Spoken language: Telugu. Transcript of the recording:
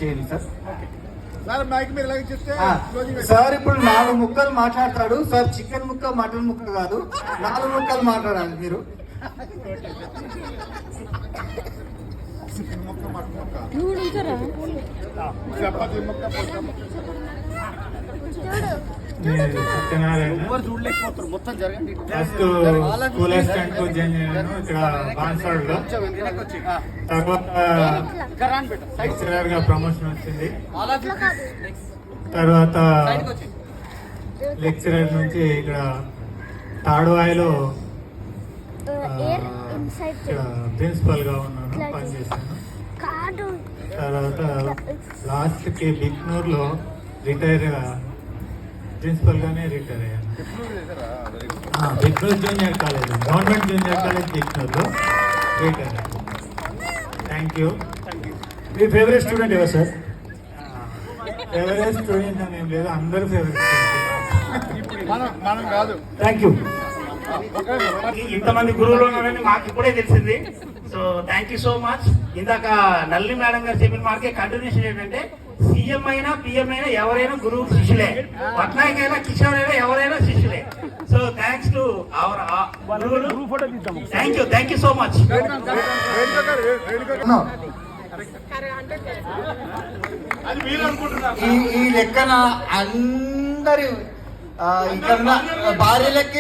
చేయండి సార్. సార్ ఇప్పుడు 4 ముక్కలు మాట్లాడతాడు సార్. చికెన్ ముక్క మటన్ ముక్క కాదు, 4 ముక్కలు మాట్లాడాలి మీరు. స్కూల్ అసిస్టెంట్ ఇక్కడ బాన్సాడ్లో, తర్వాత లెక్చరర్ గా ప్రమోషన్ వచ్చింది. తర్వాత లెక్చరర్ నుంచి ఇక్కడ తాడువాయిలో ఇక్కడ ప్రిన్సిపల్ గా ఉన్నాను, పనిచేశాను. తర్వాత లాస్ట్ కి బిక్నూర్ లో రిటైర్ ప్రిన్సిపల్ గానే రిటైర్ అయ్యాను. Bhiknoor junior college, government junior college Bhiknoor లో రిటైర్ అయ్యాను. Thank you. Me favourite student ఎవరు సార్? ఫేవరెట్ స్టూడెంట్ అని ఏం లేదు, అందరూ ఫేవరెట్ కాదు. Thank you. ఇంతమంది గురువులు ఉన్నారని మాకు ఇప్పుడే తెలిసింది. So thank you so much. ఇందాక నల్లి మేడం గారు చెప్పిన మార్కే కంటిన్యూషన్ ఏంటంటే, సీఎం అయినా పిఎం అయినా ఎవరైనా గురువు శిష్యులే, పట్నాయక్ అయినా కిషోర్ అయినా ఎవరైనా శిష్యులే. సో థ్యాంక్స్ టు అవర్ గురువులు. Thank you so much. ఈ లెక్కన అందరి ఇక్కడ భార్యలకి